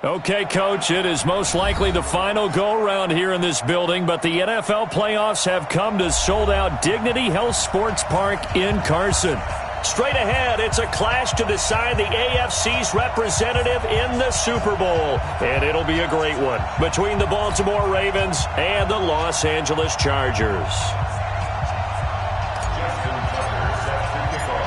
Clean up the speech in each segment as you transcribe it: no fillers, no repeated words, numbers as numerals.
Okay, Coach, it is most likely the final go-around here in this building, but the NFL playoffs have come to sold-out Dignity Health Sports Park in Carson. Straight ahead, it's a clash to decide the AFC's representative in the Super Bowl, and it'll be a great one between the Baltimore Ravens and the Los Angeles Chargers.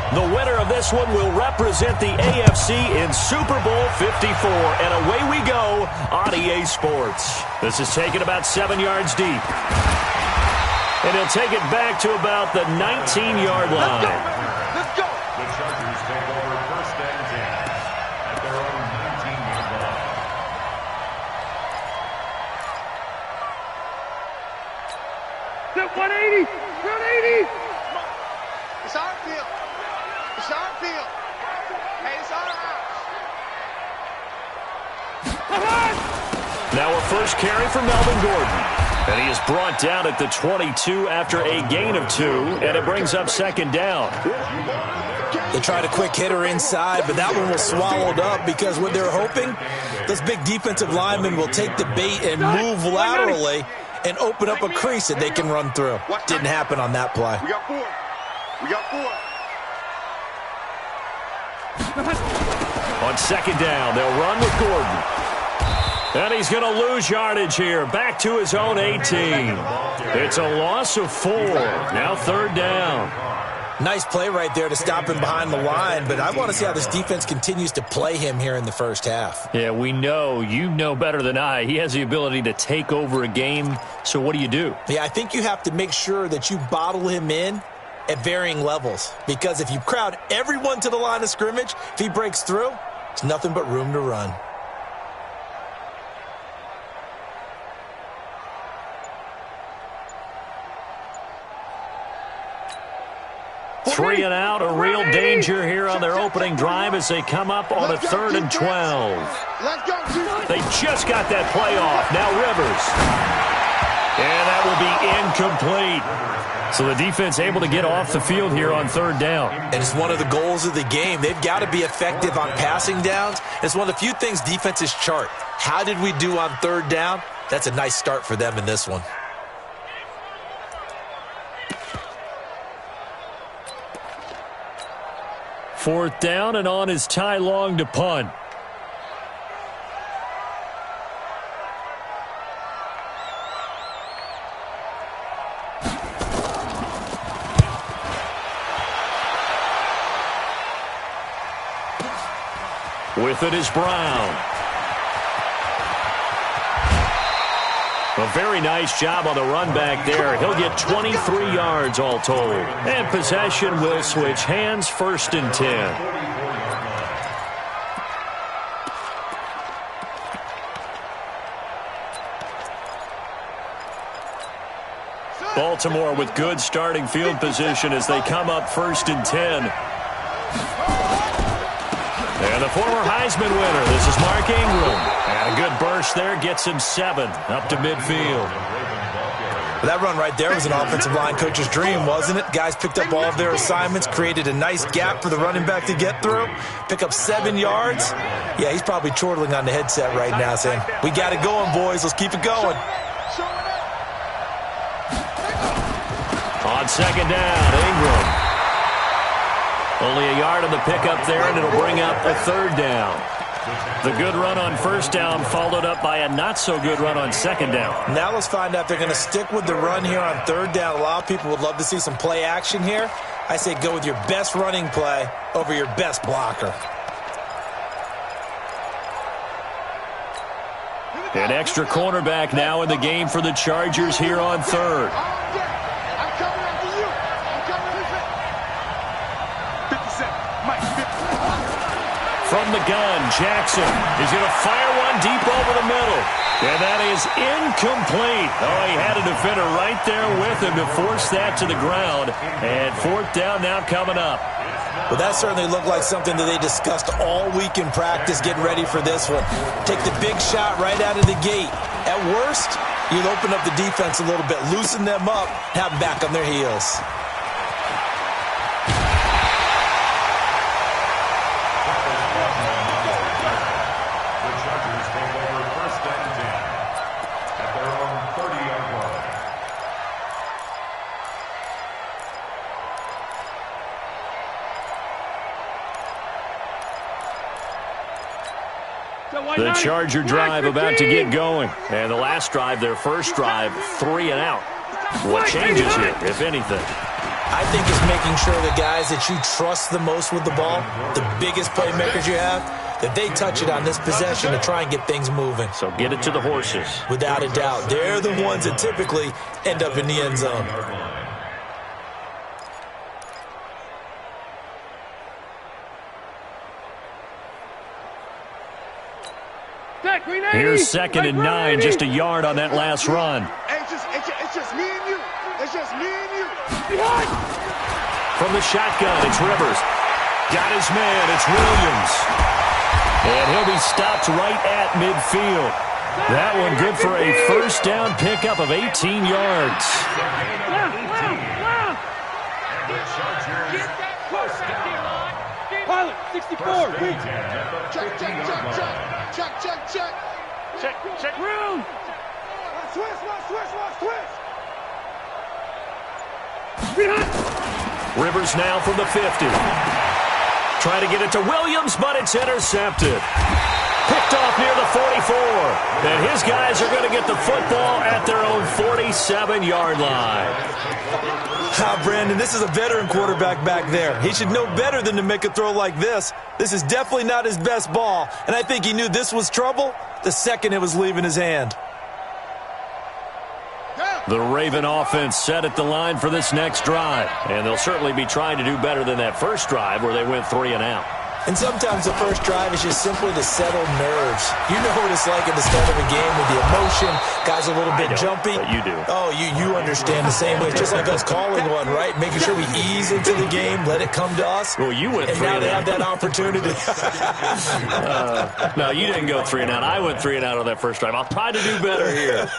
The winner of this one will represent the AFC in Super Bowl 54. And away we go on EA Sports. This is taken about 7 yards deep. And he'll take it back to about the 19-yard line. Let's go. The Chargers take over first and 10 at their own 19-yard line. 180. 180. It's our field. It's our field. Hey, it's our house. Now a first carry for Melvin Gordon. And he is brought down at the 22 after a gain of 2, and it brings up second down. They tried a quick hitter inside, but that one was swallowed up because what they're hoping, those big defensive linemen will take the bait and move laterally and open up a crease that they can run through. Didn't happen on that play. We got 4. We got 4. On second down, they'll run with Gordon. And he's going to lose yardage here. Back to his own 18. It's a loss of 4. Now third down. Nice play right there to stop him behind the line, but I want to see how this defense continues to play him here in the first half. Yeah, we know. You know better than I. He has the ability to take over a game. So what do? Yeah, I think you have to make sure that you bottle him in at varying levels, because if you crowd everyone to the line of scrimmage, if he breaks through, it's nothing but room to run. Three and out, a real danger here on their opening drive as they come up on a 3rd and 12. They just got that play off. Now Rivers. And that will be incomplete. So the defense able to get off the field here on third down. And it's one of the goals of the game. They've got to be effective on passing downs. It's one of the few things defenses chart. How did we do on third down? That's a nice start for them in this one. Fourth down, and on is Ty Long to punt. With it is Brown. A very nice job on the run back there. He'll get 23 yards all told. And possession will switch hands, 1st and 10. Baltimore with good starting field position as they come up 1st and 10. And the former Heisman winner, this is Mark Ingram. And a good burst there, gets him 7 up to midfield. That run right there was an offensive line coach's dream, wasn't it? Guys picked up all of their assignments, created a nice gap for the running back to get through, pick up 7 yards. Yeah, he's probably chortling on the headset right now saying, we got it going, boys. Let's keep it going. On second down, Ingram. Only a yard on the pickup there, and it'll bring up a 3rd down. The good run on 1st down followed up by a not-so-good run on 2nd down. Now let's find out if they're going to stick with the run here on 3rd down. A lot of people would love to see some play action here. I say go with your best running play over your best blocker. An extra cornerback now in the game for the Chargers here on 3rd. From the gun, Jackson is going to fire one deep over the middle. And that is incomplete. Oh, he had a defender right there with him to force that to the ground. And 4th down now coming up. Well, that certainly looked like something that they discussed all week in practice getting ready for this one. Take the big shot right out of the gate. At worst, you'll open up the defense a little bit, loosen them up, have them back on their heels. The Chargers take The Charger drive about to get going. And the last drive, their first drive, 3 and out. What changes here, if anything? I think it's making sure the guys that you trust the most with the ball, the biggest playmakers you have, that they touch it on this possession to try and get things moving. So get it to the horses. Without a doubt. They're the ones that typically end up in the end zone. Here's 2nd and 9, just a yard on that last run. It's just me and you. It's just me and you. From the shotgun, it's Rivers. Got his man, it's Williams. And he'll be stopped right at midfield. That one good for a first down pickup of 18 yards. Pilot, 64. Check. Room. Switch. Rivers now from the 50. Trying to get it to Williams, but it's intercepted. Picked off near the 44. And his guys are going to get the football at their own 47-yard line. Brandon, this is a veteran quarterback back there. He should know better than to make a throw like this. This is definitely not his best ball, and I think he knew this was trouble the second it was leaving his hand. The Raven offense set at the line for this next drive, and they'll certainly be trying to do better than that first drive where they went 3 and out. And sometimes the first drive is just simply to settle nerves. You know what it's like at the start of a game with the emotion. Guys are a little bit jumpy. But you do. Oh, you understand the same way. It's just like us calling one, right? Making sure we ease into the game, let it come to us. Well, you went 3 and out. And now they have that opportunity. No, you didn't go 3 and out. I went 3 and out on that first drive. I'll try to do better here.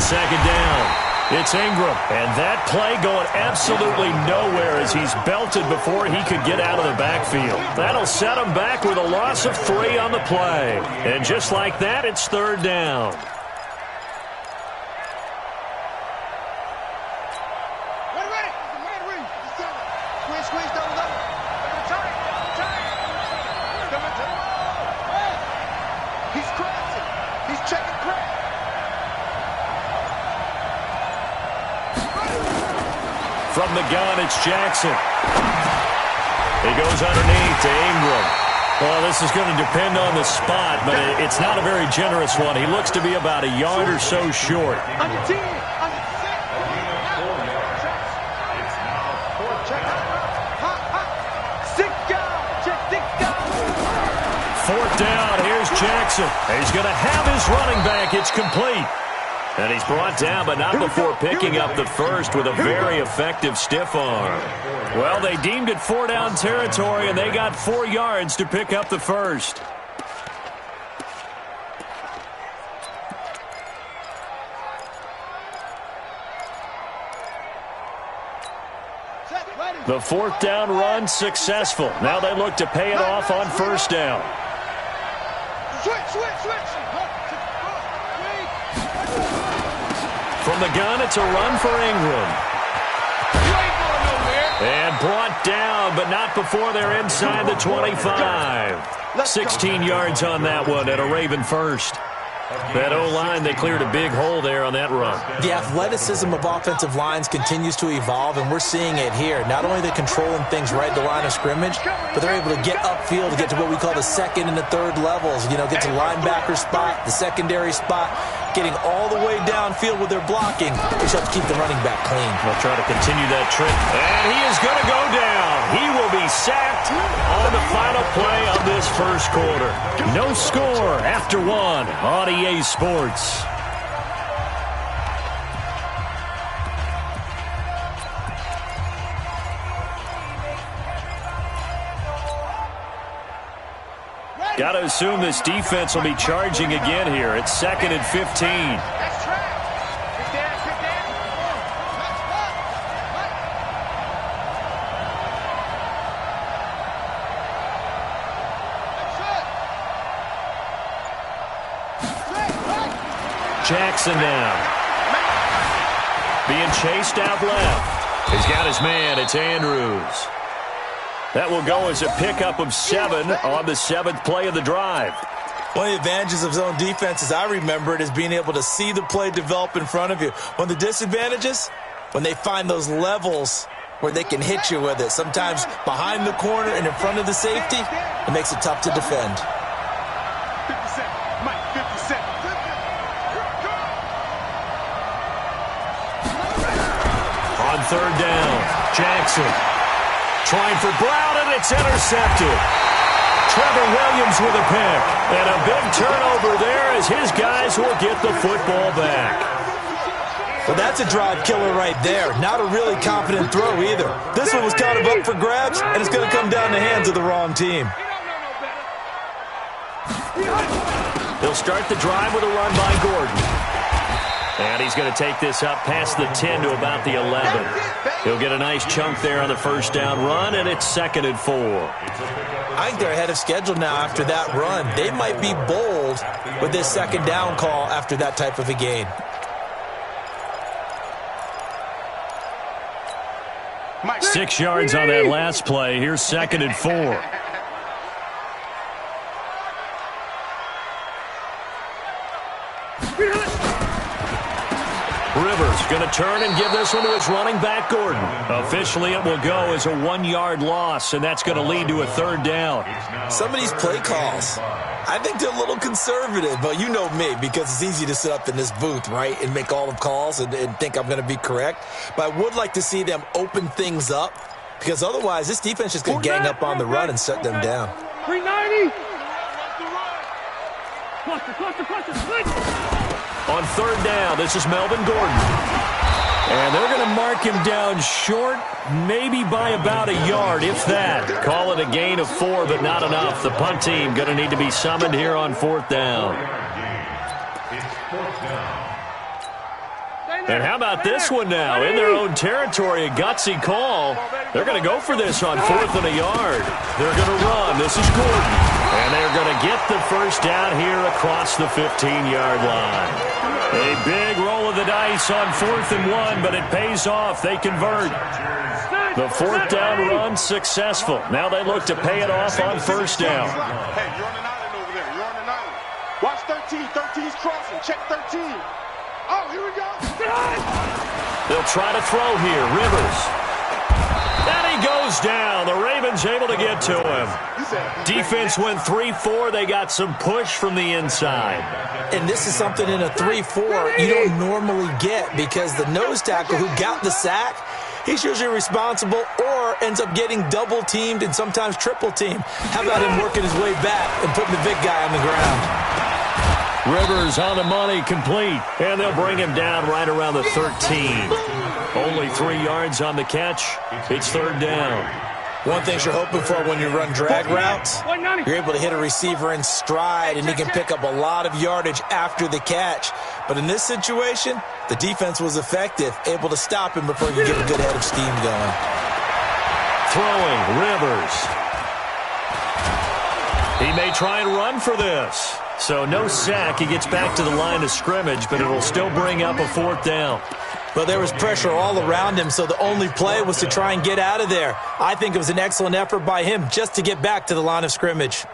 Second down. It's Ingram. And that play going absolutely nowhere as he's belted before he could get out of the backfield. That'll set him back with a loss of 3 on the play. And just like that, it's 3rd down. He's crossing. He's checking crack. From the gun, it's Jackson. He goes underneath to Ingram. Well, this is going to depend on the spot, but it's not a very generous one. He looks to be about a yard or so short. On your team. On your Fourth down, here's Jackson. He's going to have his running back. It's complete. And he's brought down, but not before picking up the first with a very effective stiff arm. Well, they deemed it 4-down territory, and they got 4 yards to pick up the first. The 4th down run successful. Now they look to pay it off on 1st down. Switch. From the gun, it's a run for Ingram. And brought down, but not before they're inside the 25. 16 yards on that one at a Raven first. That O-line, they cleared a big hole there on that run. The athleticism of offensive lines continues to evolve, and we're seeing it here. Not only are they controlling things right at the line of scrimmage, but they're able to get upfield to get to what we call the 2nd and the 3rd levels. You know, get to the linebacker spot, the secondary spot, getting all the way downfield with their blocking, which helps keep the running back clean. They'll try to continue that trend. And he is going to go down. He will be sacked on the final play of this first quarter. No score after 1 on EA Sports. Got to assume this defense will be charging again here. It's 2nd and 15. Jackson now. Being chased out left. He's got his man. It's Andrews. That will go as a pickup of 7 on the 7th play of the drive. One of the advantages of zone defense, as I remember it, is being able to see the play develop in front of you. One of the disadvantages, when they find those levels where they can hit you with it. Sometimes behind the corner and in front of the safety, it makes it tough to defend. 57, Mike, 57. On 3rd down, Jackson trying for Brown, and it's intercepted. Trevor Williams with a pick, and a big turnover there as his guys will get the football back. Well, that's a drive killer right there. Not a really confident throw either. This one was kind of up for grabs, and it's going to come down the hands of the wrong team. They'll start the drive with a run by Gordon. And he's going to take this up past the 10 to about the 11. He'll get a nice chunk there on the 1st down run, and it's 2nd and 4. I think they're ahead of schedule now after that run. They might be bold with this 2nd down call after that type of a gain. Mike. 6 yards on that last play. Here's 2nd and 4. Rivers going to turn and give this one to his running back, Gordon. Officially, it will go as a 1-yard loss, and that's going to lead to a 3rd down. Some of these play calls, I think they're a little conservative, but you know me, because it's easy to sit up in this booth, right, and make all the calls and think I'm going to be correct. But I would like to see them open things up, because otherwise this defense is going to gang up on the run and shut them down. 390. Cluster. On 3rd down, this is Melvin Gordon. And they're going to mark him down short, maybe by about a yard, if that. Call it a gain of 4, but not enough. The punt team going to need to be summoned here on 4th down. And how about this one now? In their own territory, a gutsy call. They're going to go for this on 4th and a yard. They're going to run. This is Gordon. And they're going to get the 1st down here across the 15-yard line. A big roll of the dice on 4th and 1, but it pays off. They convert. The 4th down run successful. Now they look to pay it off on 1st down. Hey, you're on an island over there. You're on an island. Watch 13. 13's crossing. Check 13. Oh, here we go. They'll try to throw here. Rivers. And he goes down. The Ravens able to get to him. Defense went 3-4. They got some push from the inside. And this is something in a 3-4 you don't normally get, because the nose tackle who got the sack, he's usually responsible or ends up getting double-teamed and sometimes triple-teamed. How about him working his way back and putting the big guy on the ground? Rivers on the money, complete. And they'll bring him down right around the 13. Only 3 yards on the catch. It's 3rd down. One thing you're hoping for when you run drag routes, you're able to hit a receiver in stride, and he can pick up a lot of yardage after the catch. But in this situation, the defense was effective, able to stop him before you get a good head of steam going. Throwing, Rivers. He may try and run for this. So no sack. He gets back to the line of scrimmage, but it'll still bring up a 4th down. Well, there was pressure all around him, so the only play was to try and get out of there. I think it was an excellent effort by him just to get back to the line of scrimmage.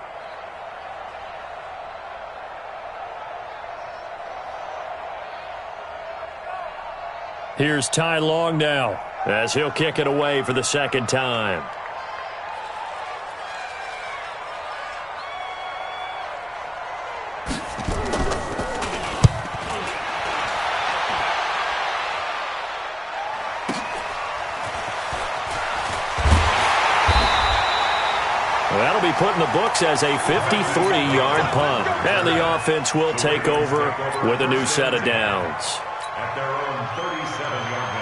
Here's Ty Long now, as he'll kick it away for the 2nd time. That'll be put in the books as a 53-yard punt. And the offense will take over with a new set of downs. At their own 37-yard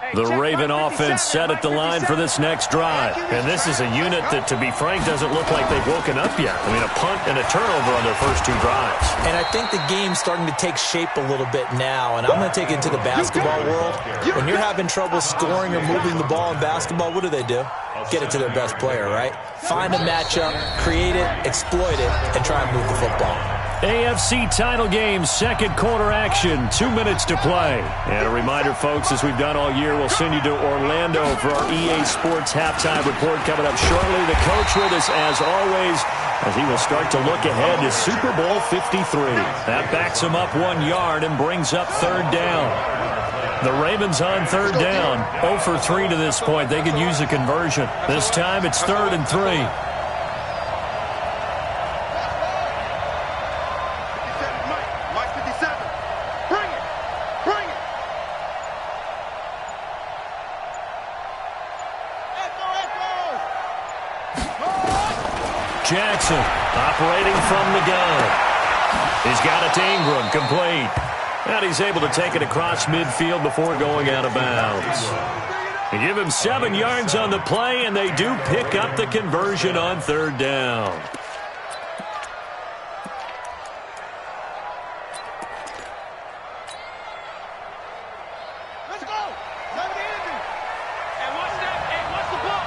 line. The Raven offense set at the line for this next drive. And this is a unit that, to be frank, doesn't look like they've woken up yet. I mean, a punt and a turnover on their first two drives. And I think the game's starting to take shape a little bit now. And I'm going to take it to the basketball world. When you're having trouble scoring or moving the ball in basketball, what do? Get it to their best player, right? Find a matchup, create it, exploit it, and try and move the football. AFC title game, second quarter action, 2 minutes to play. And a reminder, folks, as we've done all year, we'll send you to Orlando for our EA Sports halftime report coming up shortly. The coach with us, as always, as he will start to look ahead to Super Bowl 53. That backs him up 1 yard and brings up third down. The Ravens on third down, 0 for 3 to this point. They could use a conversion. This time it's 3rd and 3. Jackson operating from the gun. He's got it to Ingram, complete. And he's able to take it across midfield before going out of bounds. They give him 7 yards on the play, and they do pick up the conversion on third down. Let's go. Have the engine. And watch that. Hey, watch the ball.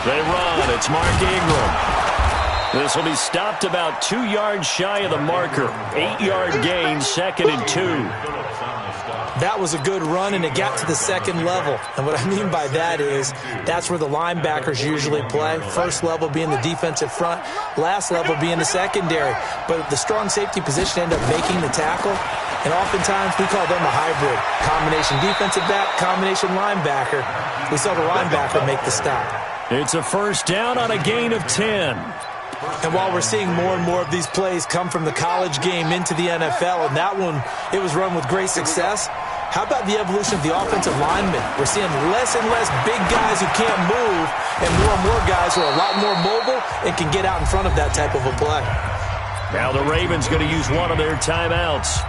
They run. It's Mark Ingram. This will be stopped about 2 yards shy of the marker. 8-yard gain, 2nd and 2. That was a good run, and it got to the second level. And what I mean by that is that's where the linebackers usually play. First level being the defensive front, last level being the secondary. But the strong safety position ended up making the tackle. And oftentimes we call them a hybrid. Combination defensive back, combination linebacker. We saw the linebacker make the stop. It's a first down on a gain of 10. And while we're seeing more and more of these plays come from the college game into the NFL, and that one, it was run with great success, how about the evolution of the offensive linemen? We're seeing less and less big guys who can't move and more guys who are a lot more mobile and can get out in front of that type of a play. Now the Ravens going to use one of their timeouts,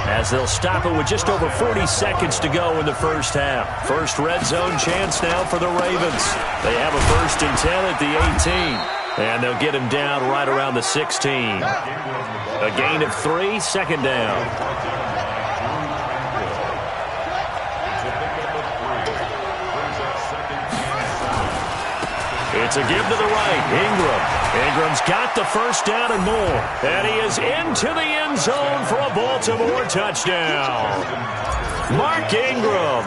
as they'll stop it with just over 40 seconds to go in the first half. First red zone chance now for the Ravens. They have a 1st and 10 at the 18. And they'll get him down right around the 16. A gain of 3, 2nd down. It's a give to the right. Ingram's got the first down and more. And he is into the end zone for a Baltimore touchdown. Mark Ingram,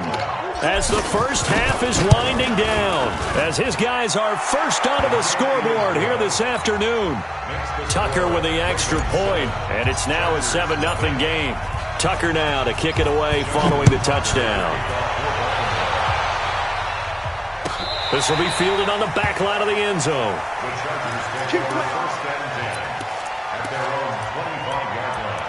as the first half is winding down, as his guys are first onto the scoreboard here this afternoon. Tucker with the extra point, and it's now a 7-0 game. Tucker now to kick it away following the touchdown. This will be fielded on the back line of the end zone. The Chargers take over 1st and 10 at their own 25-yard line.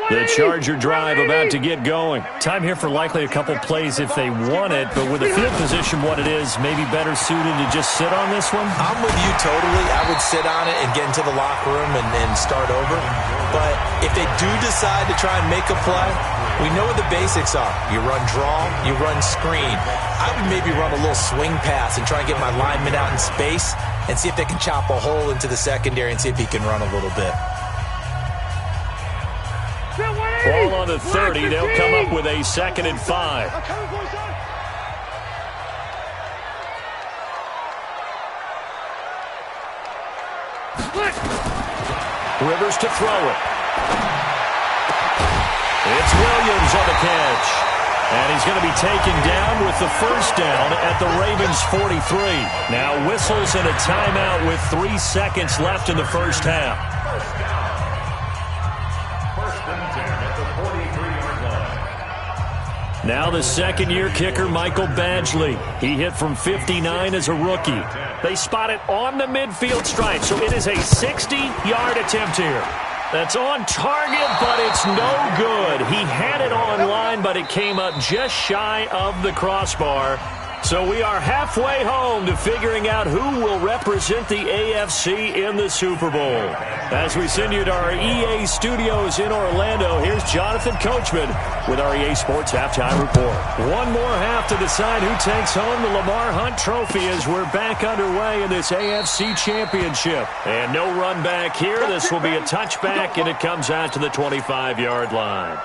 The Charger drive about to get going. Time here for likely a couple plays if they want it, but with the field position what it is, maybe better suited to just sit on this one? I'm with you totally. I would sit on it and get into the locker room and start over. But if they do decide to try and make a play, we know what the basics are. You run draw, you run screen. I would maybe run a little swing pass and try and get my lineman out in space and see if they can chop a hole into the secondary and see if he can run a little bit. Ball on the 30. They'll come up with a 2nd and 5. Rivers to throw it. It's Williams on the catch. And he's going to be taken down with the first down at the Ravens 43. Now whistles and a timeout with 3 seconds left in the first half. Now the second-year kicker, Michael Badgley. He hit from 59 as a rookie. They spot it on the midfield stripe, so it is a 60-yard attempt here. That's on target, but it's no good. He had it on line, but it came up just shy of the crossbar. So we are halfway home to figuring out who will represent the AFC in the Super Bowl. As we send you to our EA studios in Orlando, here's Jonathan Coachman with our EA Sports Halftime Report. One more half to decide who takes home the Lamar Hunt Trophy as we're back underway in this AFC Championship. And no run back here. This will be a touchback, and it comes out to the 25-yard line.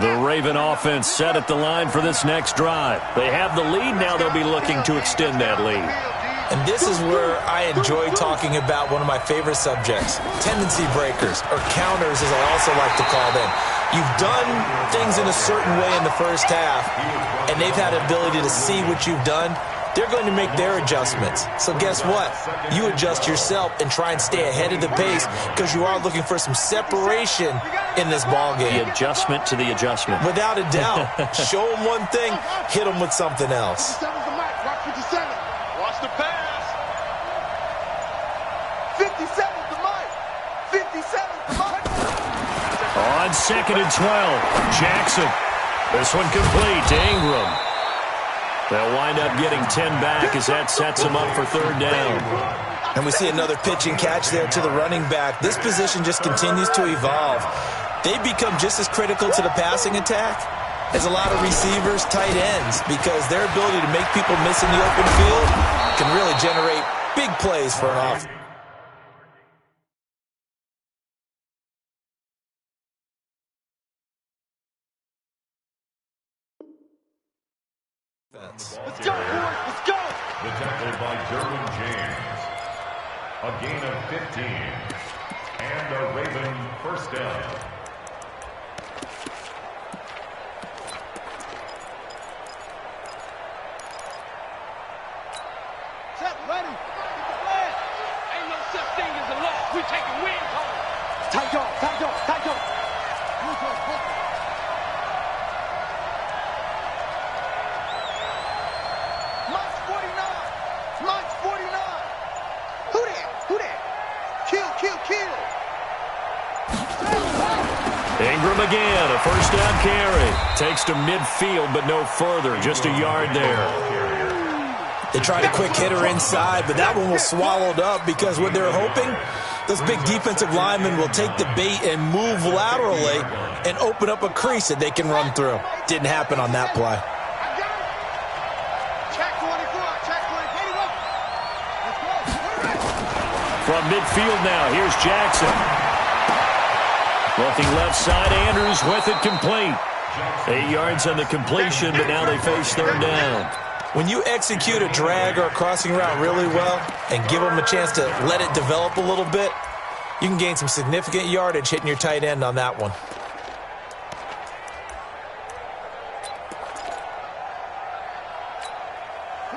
The Raven offense set at the line for this next drive. They have the lead. Now they'll be looking to extend that lead. And this is where I enjoy talking about one of my favorite subjects, tendency breakers, or counters as I also like to call them. You've done things in a certain way in the first half, and they've had an ability to see what you've done. They're going to make their adjustments. So guess what? You adjust yourself and try and stay ahead of the pace because you are looking for some separation in this ball game. The adjustment to the adjustment. Without a doubt. Show them one thing, hit them with something else. 57's the mic. Watch 57. Watch the pass. 57's the mic. 57's the mic. On 2nd and 12, Jackson. This one complete to Ingram. They'll wind up getting 10 back as that sets them up for 3rd down. And we see another pitch and catch there to the running back. This position just continues to evolve. They become just as critical to the passing attack as a lot of receivers, tight ends, because their ability to make people miss in the open field can really generate big plays for an offense. Let's go, boys. Let's go. The tackle by Derwin James. A gain of 15. And a Raven first down. Set, ready. Ain't no such thing as a loss. We taking wins home. Tight dog, tight dog, tight dog. Mike's 49. Mike's 49. Who that? Who that? Kill, kill, kill. Ingram again, a first down carry. Takes to midfield, but no further. Just a yard there. They tried a quick hitter inside, but that one was swallowed up because what they're hoping, those big defensive linemen will take the bait and move laterally and open up a crease that they can run through. Didn't happen on that play. Check 24. Check 24. Let's go. From midfield now, here's Jackson. Looking left side, Andrews with it complete. 8 yards on the completion, but now they face 3rd down. When you execute a drag or a crossing route really well and give them a chance to let it develop a little bit, you can gain some significant yardage hitting your tight end on that one.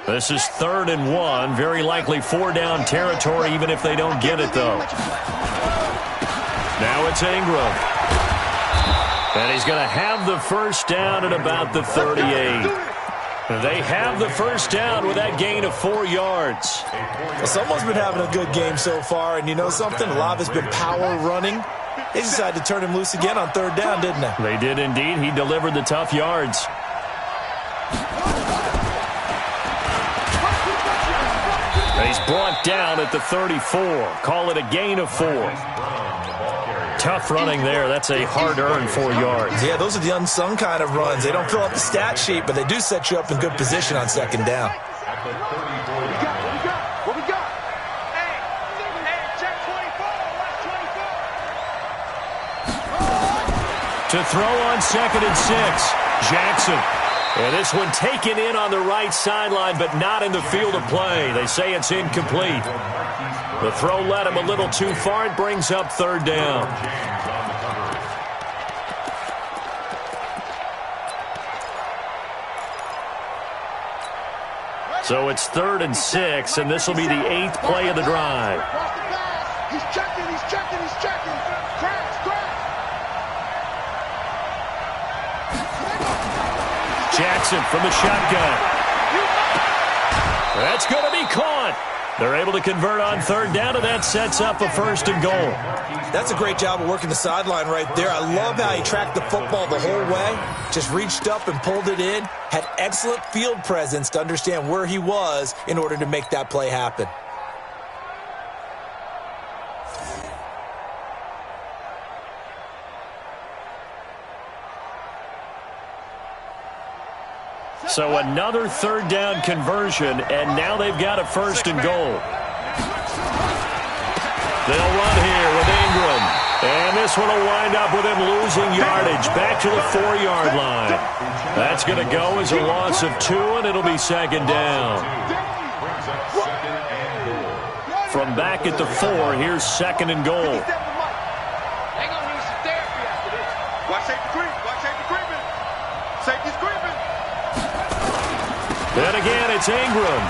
This is 3rd and 1. Very likely 4-down territory, even if they don't get it, though. Now it's Ingram. And he's going to have the first down at about the 38. They have the first down with that gain of 4 yards. Well, someone's been having a good game so far, and you know something? A lot of it's been power running. They decided to turn him loose again on 3rd down, didn't they? They did indeed. He delivered the tough yards. And he's brought down at the 34. Call it a gain of 4. Tough running there. That's a hard-earned 4 yards. Yeah, those are the unsung kind of runs. They don't fill up the stat sheet, but they do set you up in good position on 2nd down. What we got? Hey, check 24. Watch 24. To throw on 2nd and 6. Jackson. And this one taken in on the right sideline, but not in the field of play. They say it's incomplete. The throw led him a little too far. It brings up 3rd down. So it's 3rd and 6, and this will be the 8th play of the drive. He's checking, he's checking, he's checking. Crash, crash. Jackson from the shotgun. That's going to be caught. They're able to convert on third down, and that sets up a 1st and goal. That's a great job of working the sideline right there. I love how he tracked the football the whole way, just reached up and pulled it in, had excellent field presence to understand where he was in order to make that play happen. So another 3rd down conversion, and now they've got a 1st and goal. They'll run here with Ingram. And this one will wind up with him losing yardage back to the 4-yard line. That's going to go as a loss of 2, and it'll be 2nd down. From back at the 4, here's 2nd and goal. They're going to need some therapy after this. Watch safety creep. Watch safety creeping. Safety's creeping. And again, it's Ingram.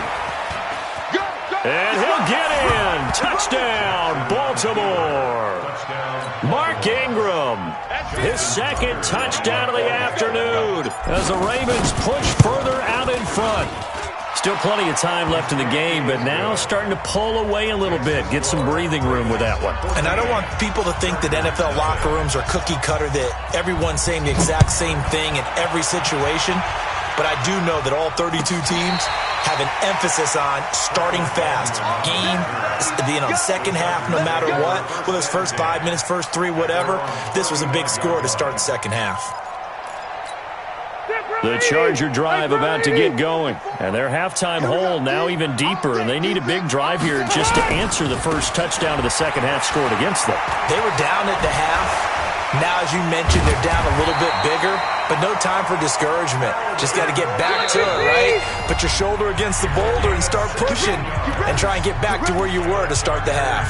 And he'll get in. Touchdown, Baltimore. Mark Ingram, his 2nd touchdown of the afternoon as the Ravens push further out in front. Still plenty of time left in the game, but now starting to pull away a little bit, get some breathing room with that one. And I don't want people to think that NFL locker rooms are cookie cutter, that everyone's saying the exact same thing in every situation. But I do know that all 32 teams have an emphasis on starting fast. Game, second half, no matter what. Whether it's first 5 minutes, first 3, whatever. This was a big score to start the second half. The Charger drive about to get going. And their halftime hole now even deeper. And they need a big drive here just to answer the first touchdown of the second half scored against them. They were down at the half. Now, as you mentioned, they're down a little bit bigger, but no time for discouragement. Just got to get back to it, right? Put your shoulder against the boulder and start pushing and try and get back to where you were to start the half.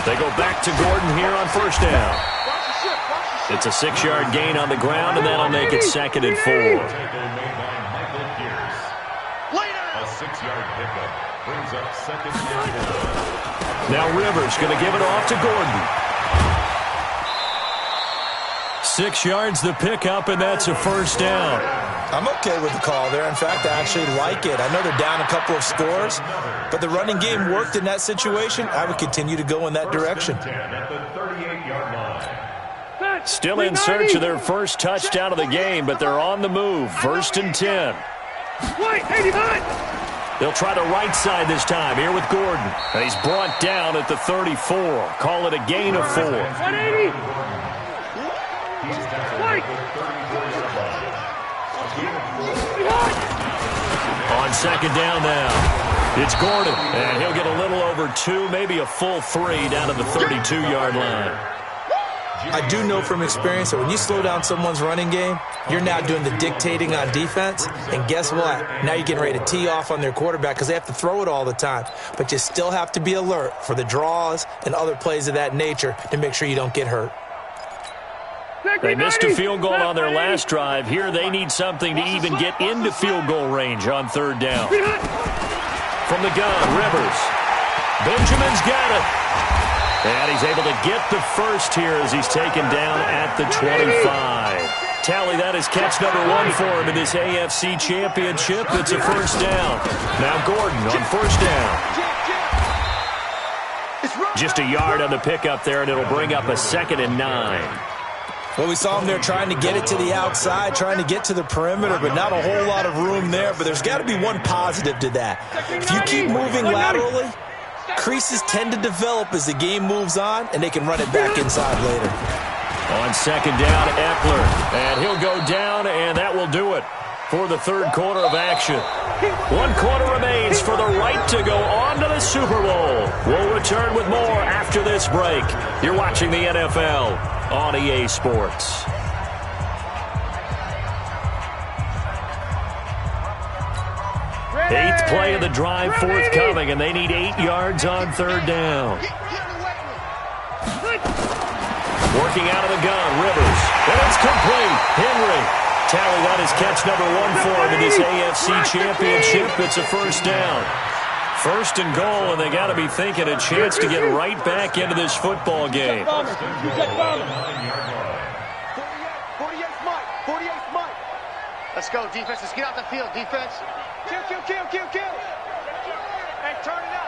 They go back to Gordon here on 1st down. It's a 6-yard gain on the ground, and that'll make it 2nd and 4. A 6-yard pickup brings up 2nd and 4. Now Rivers going to give it off to Gordon. 6 yards the pickup, and that's a 1st down. I'm okay with the call there. In fact, I actually like it. I know they're down a couple of scores, but the running game worked in that situation. I would continue to go in that direction. At the 38-yard line. Still in search of their first touchdown of the game, but they're on the move. 1st and 10. They'll try the right side this time here with Gordon. And he's brought down at the 34. Call it a gain of 4. 180. On 2nd down now, it's Gordon. And he'll get a little over 2, maybe a full 3 down to the 32-yard line. I do know from experience that when you slow down someone's running game, you're now doing the dictating on defense. And guess what? Now you're getting ready to tee off on their quarterback because they have to throw it all the time. But you still have to be alert for the draws and other plays of that nature to make sure you don't get hurt. They missed a field goal on their last drive. Here they need something to even get into field goal range on 3rd down. From the gun, Rivers. Benjamin's got it. And he's able to get the first here as he's taken down at the 25. Tally, that is catch number 1 for him in this AFC Championship. It's a 1st down. Now Gordon on 1st down. Just a yard on the pickup there, and it'll bring up a 2nd and 9. Well, we saw him there trying to get it to the outside, trying to get to the perimeter, but not a whole lot of room there. But there's got to be one positive to that. If you keep moving laterally, creases tend to develop as the game moves on, and they can run it back inside later. On 2nd down, Eckler. And he'll go down, and that will do it for the 3rd quarter of action. 1 quarter remains for the right to go on to the Super Bowl. We'll return with more after this break. You're watching the NFL on EA Sports. Eighth play of the drive forthcoming, and they need 8 yards on 3rd down. Working out of the gun, Rivers. And it's complete. Henry. Tally, that is catch number 1 for him in this AFC Championship. It's a 1st down. First and goal, and they got to be thinking a chance to get right back into this football game. 48 Mike. 48 Mike. Let's go, defense. Let's get out the field, defense. Kill. Hey, turn it out.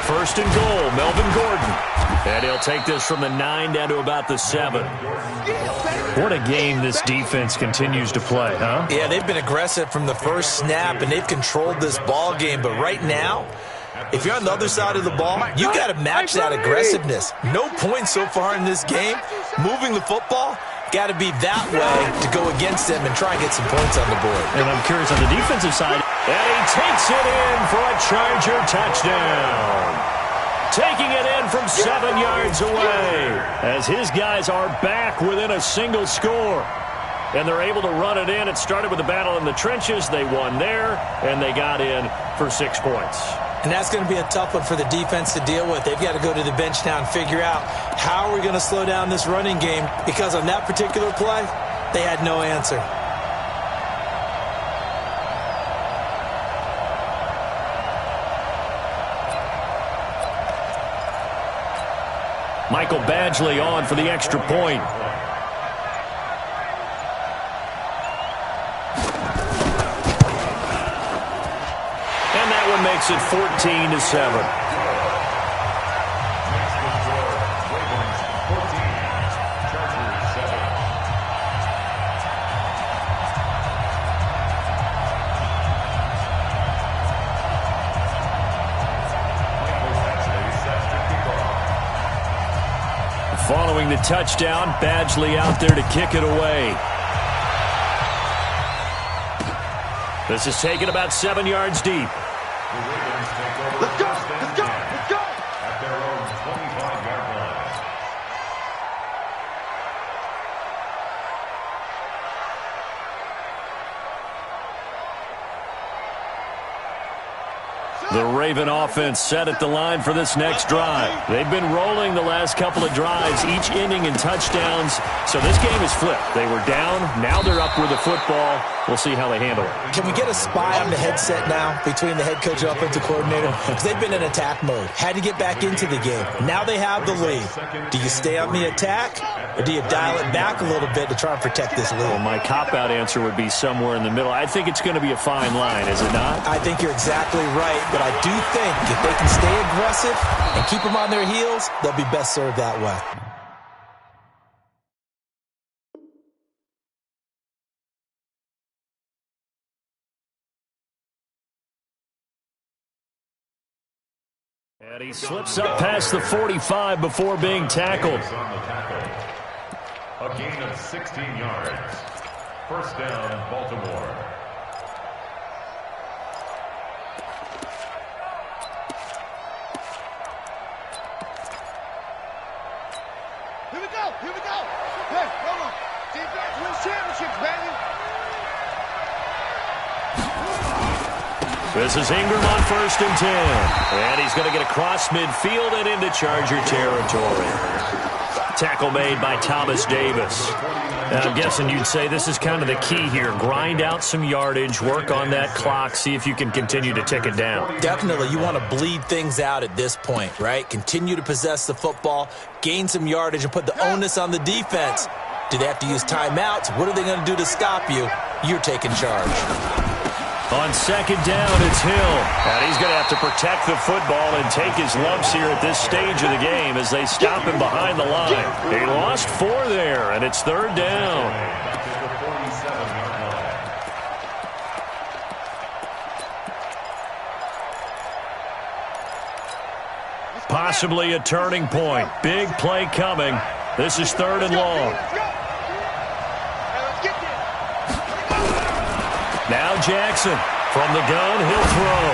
First and goal, Melvin Gordon. And he'll take this from the 9 down to about the 7. What a game this defense continues to play, huh? Yeah, they've been aggressive from the first snap, and they've controlled this ball game. But right now, if you're on the other side of the ball, you got to match that aggressiveness. No points so far in this game. Moving the football, got to be that way to go against them and try and get some points on the board. And I'm curious on the defensive side. And he takes it in for a Charger touchdown. Taking it in from 7 yards away as his guys are back within a single score. And they're able to run it in. It started with a battle in the trenches. They won there, and they got in for 6 points. And that's going to be a tough one for the defense to deal with. They've got to go to the bench now and figure out how are we going to slow down this running game, because on that particular play, they had no answer. Michael Badgley on for the extra point. And that one makes it 14-7. Following the touchdown, Badgley out there to kick it away. This is taken about 7 yards deep. Let's go. At their own 25-yard line. The Raven offense set at the line for this next drive. They've been rolling the last couple of drives, each ending in touchdowns. So this game is flipped. They were down. Now they're up with the football. We'll see how they handle it. Can we get a spy on the headset now between the head coach and offensive coordinator? Because they've been in attack mode. Had to get back into the game. Now they have the lead. Do you stay on the attack, or do you dial it back a little bit to try and protect this lead? Well, my cop-out answer would be somewhere in the middle. I think it's going to be a fine line, is it not? I think you're exactly right, but I do think if they can stay aggressive and keep them on their heels, they'll be best served that way. And he slips up past the 45 before being tackled. A gain of 16 yards. First down, Baltimore. Here we go. Hey, hold on. Defense wins championships, baby. This is Ingram on 1st and 10. And he's going to get across midfield and into Charger territory. Tackle made by Thomas Davis. And I'm guessing you'd say this is kind of the key here. Grind out some yardage, work on that clock, see if you can continue to tick it down. Definitely, you want to bleed things out at this point, right? Continue to possess the football, gain some yardage, and put the onus on the defense. Do they have to use timeouts? What are they going to do to stop you? You're taking charge. On 2nd down, it's Hill. And he's going to have to protect the football and take his lumps here at this stage of the game as they stop him behind the line. He lost 4 there, and it's 3rd down. Possibly a turning point. Big play coming. This is 3rd and long. Now Jackson from the gun, he'll throw.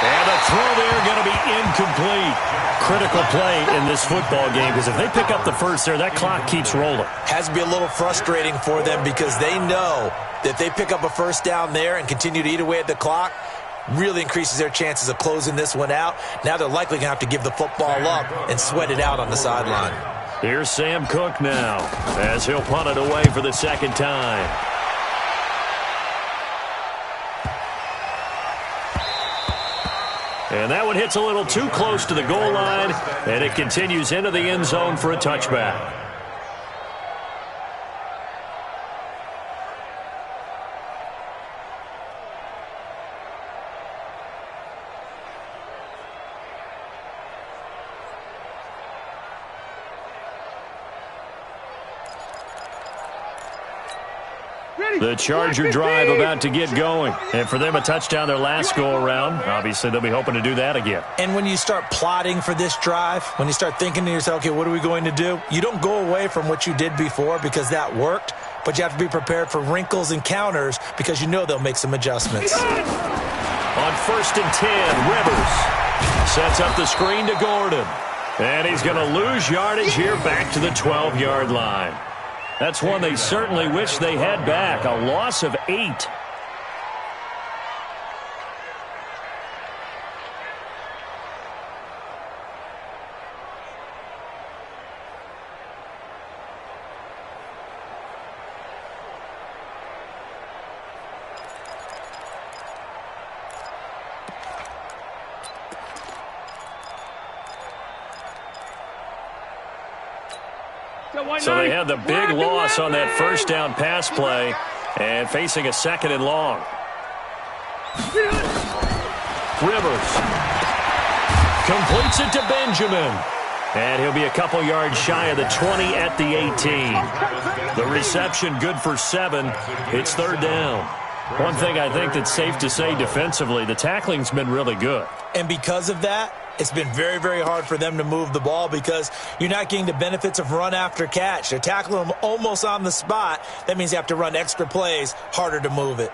And the throw there going to be incomplete. Critical play in this football game because if they pick up the first there, that clock keeps rolling. Has to be a little frustrating for them because they know that if they pick up a first down there and continue to eat away at the clock, really increases their chances of closing this one out. Now they're likely going to have to give the football up and sweat it out on the sideline. Here's Sam Cook now, as he'll punt it away for the second time. And that one hits a little too close to the goal line, and it continues into the end zone for a touchback. The Charger drive about to get going. And for them, a touchdown their last go-around. Obviously, they'll be hoping to do that again. And when you start plotting for this drive, when you start thinking to yourself, okay, what are we going to do? You don't go away from what you did before because that worked, but you have to be prepared for wrinkles and counters because you know they'll make some adjustments. On 1st and 10, Rivers sets up the screen to Gordon. And he's going to lose yardage here back to the 12-yard line. That's one they certainly wish they had back. A loss of 8. So they had the big loss on that first down pass play and facing a 2nd and long. Rivers completes it to Benjamin. And he'll be a couple yards shy of the 20 at the 18. The reception good for 7. It's 3rd down. One thing I think that's safe to say defensively, the tackling's been really good. And because of that, it's been very, very hard for them to move the ball because you're not getting the benefits of run after catch. They're tackling them almost on the spot. That means you have to run extra plays, harder to move it.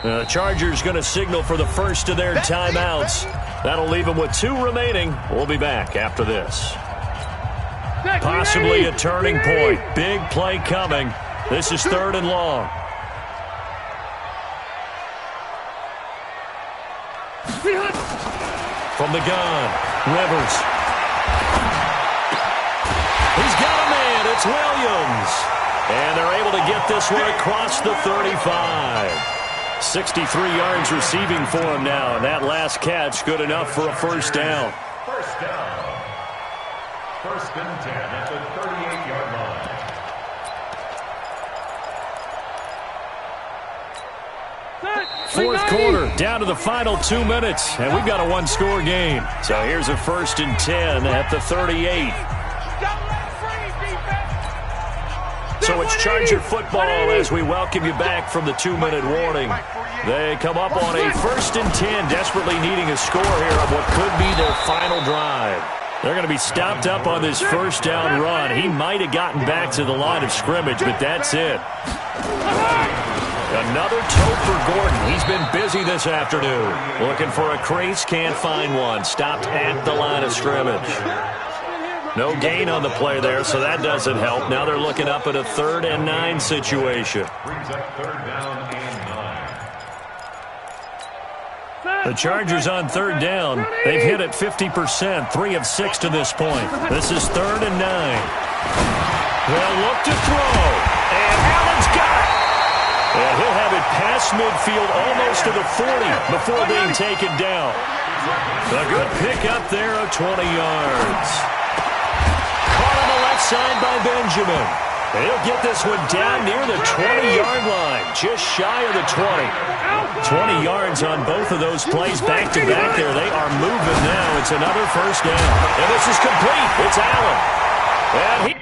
The Chargers going to signal for the first of their timeouts. That'll leave them with 2 remaining. We'll be back after this. Possibly a turning point. Big play coming. This is 3rd and long. From the gun, Rivers. He's got a man. It's Williams. And they're able to get this one across the 35. 63 yards receiving for him now, and that last catch good enough for a first down. First down. 1st and 10 at the 38-yard line. Fourth quarter, down to the final 2 minutes, and we've got a one-score game. So here's a 1st and 10 at the 38. So it's Charger football as we welcome you back from the 2-minute warning. They come up on a 1st and 10, desperately needing a score here on what could be their final drive. They're going to be stopped up on this first down run. He might have gotten back to the line of scrimmage, but that's it. Another toe for Gordon. He's been busy this afternoon. Looking for a crease, can't find one. Stopped at the line of scrimmage. No gain on the play there, so that doesn't help. Now they're looking up at a 3rd and 9 situation. Brings up 3rd down and 9. The Chargers on 3rd down. They've hit it 50%, 3 of 6 to this point. This is 3rd and 9. They'll look to throw, and Allen's got it. And he'll have it past midfield almost to the 40 before being taken down. A good pickup there of 20 yards. Caught on the left side by Benjamin. And he'll get this one down near the 20-yard line, just shy of the 20. 20 yards on both of those plays back-to-back there. They are moving now. It's another first down. And this is complete. It's Allen. And he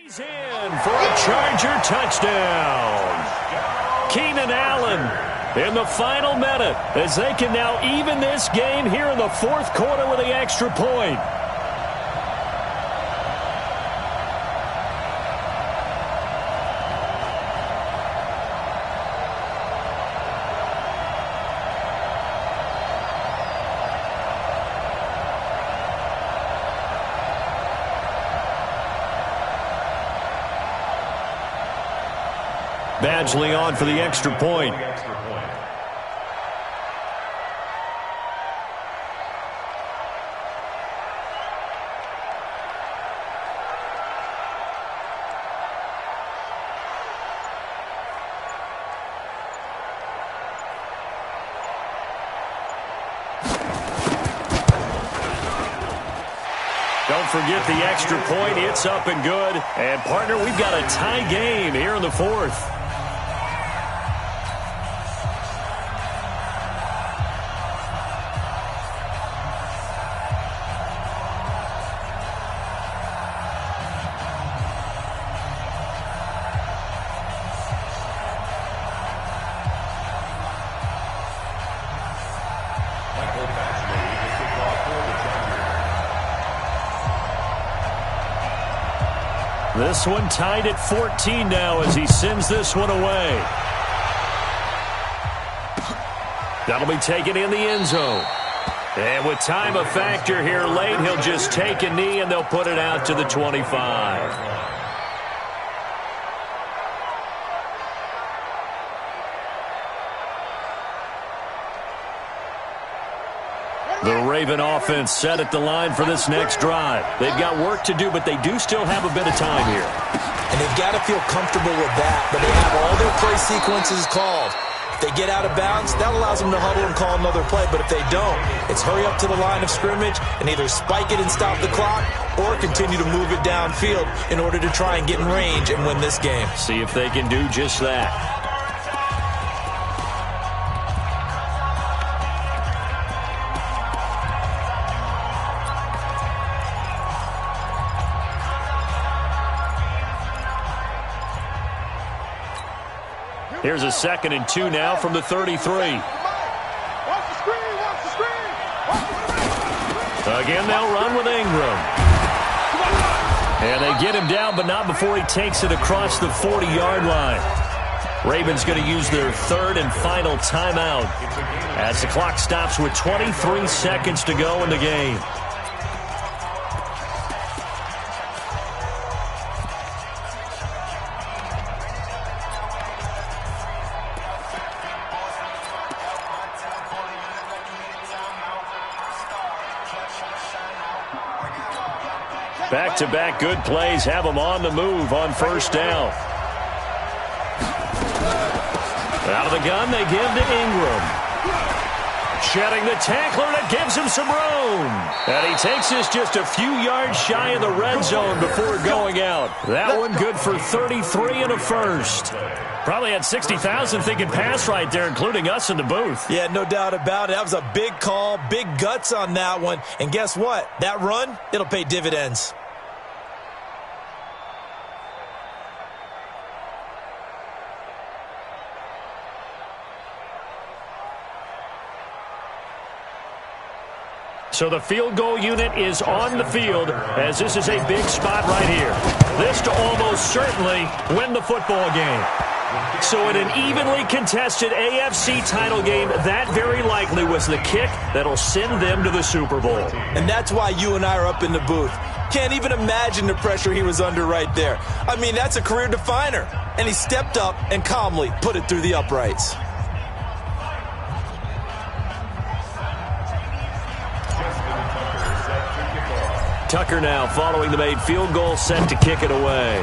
He's in for a Charger touchdown. Keenan Allen in the final minute as they can now even this game here in the fourth quarter with the extra point. Badgley on for the extra point. Don't forget the extra point. It's up and good. And, partner, we've got a tie game here in the fourth. This one tied at 14 now as he sends this one away. That'll be taken in the end zone. And with time a factor here late, he'll just take a knee and they'll put it out to the 25. The Raven offense set at the line for this next drive. They've got work to do, but they do still have a bit of time here. And they've got to feel comfortable with that, but they have all their play sequences called. If they get out of bounds, that allows them to huddle and call another play, but if they don't, it's hurry up to the line of scrimmage and either spike it and stop the clock or continue to move it downfield in order to try and get in range and win this game. See if they can do just that. Here's a 2nd and 2 now from the 33. Again, they'll run with Ingram. And they get him down, but not before he takes it across the 40-yard line. Ravens going to use their 3rd and final timeout as the clock stops with 23 seconds to go in the game. Back-to-back good plays have them on the move on first down. Out of the gun, they give to Ingram. Shedding the tackler, that gives him some room. And he takes this just a few yards shy of the red zone before going out. That one good for 33 and a first. Probably had 60,000 thinking pass right there, including us in the booth. Yeah, no doubt about it. That was a big call, big guts on that one. And guess what? That run, it'll pay dividends. So the field goal unit is on the field as this is a big spot right here. This to almost certainly win the football game. So in an evenly contested AFC title game, that very likely was the kick that'll send them to the Super Bowl. And that's why you and I are up in the booth. Can't even imagine the pressure he was under right there. I mean, that's a career definer. And he stepped up and calmly put it through the uprights. Tucker now following the made field goal, set to kick it away.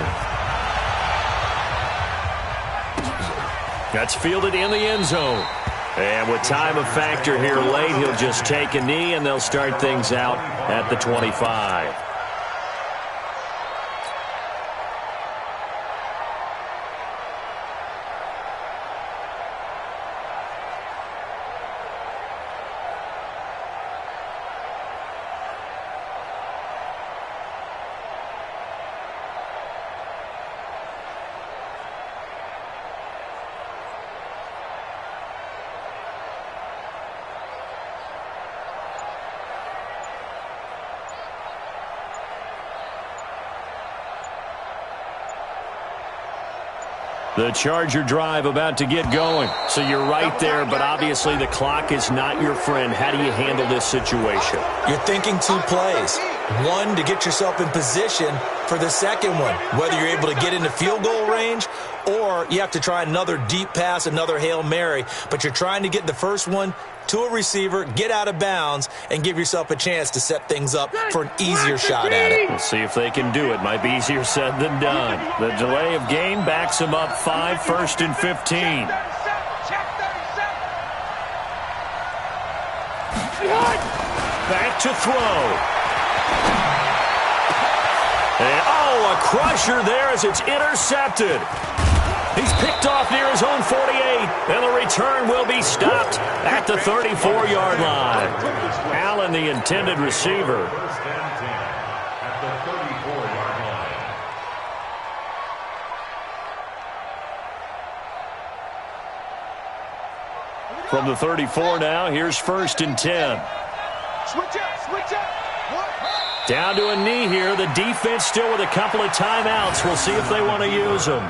That's fielded in the end zone. And with time a factor here late, he'll just take a knee and they'll start things out at the 25. The Charger drive about to get going. So you're right there, but obviously the clock is not your friend. How do you handle this situation? You're thinking 2 plays. One, to get yourself in position for the second one, whether you're able to get into field goal range or you have to try another deep pass, another Hail Mary. But you're trying to get the first one to a receiver, get out of bounds, and give yourself a chance to set things up for an easier shot at it. We'll see if they can do it. Might be easier said than done. The delay of game backs them up 5, 1st and 15. Back to throw. And, a crusher there as it's intercepted. He's picked off near his own 48, and the return will be stopped at the 34-yard line. Allen, the intended receiver. First and 10 at the 34-yard line. From the 34 now, here's 1st and 10. Switch up. Down to a knee here. The defense still with a couple of timeouts. We'll see if they want to use them.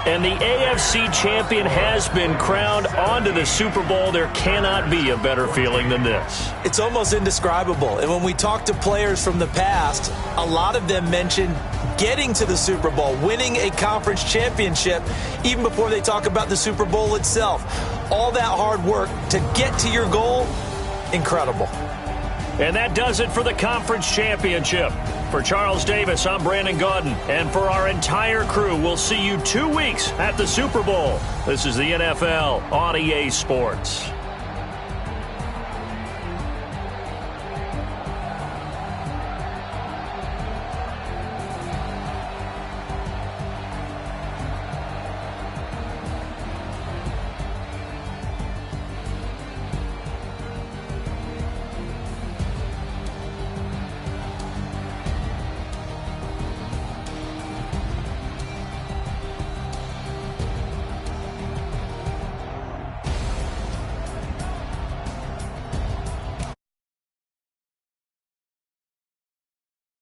And the AFC champion has been crowned onto the Super Bowl. There cannot be a better feeling than this. It's almost indescribable. And when we talk to players from the past, a lot of them mention getting to the Super Bowl, winning a conference championship, even before they talk about the Super Bowl itself. All that hard work to get to your goal, incredible. And that does it for the conference championship. For Charles Davis, I'm Brandon Gaudin. And for our entire crew, we'll see you 2 weeks at the Super Bowl. This is the NFL on EA Sports.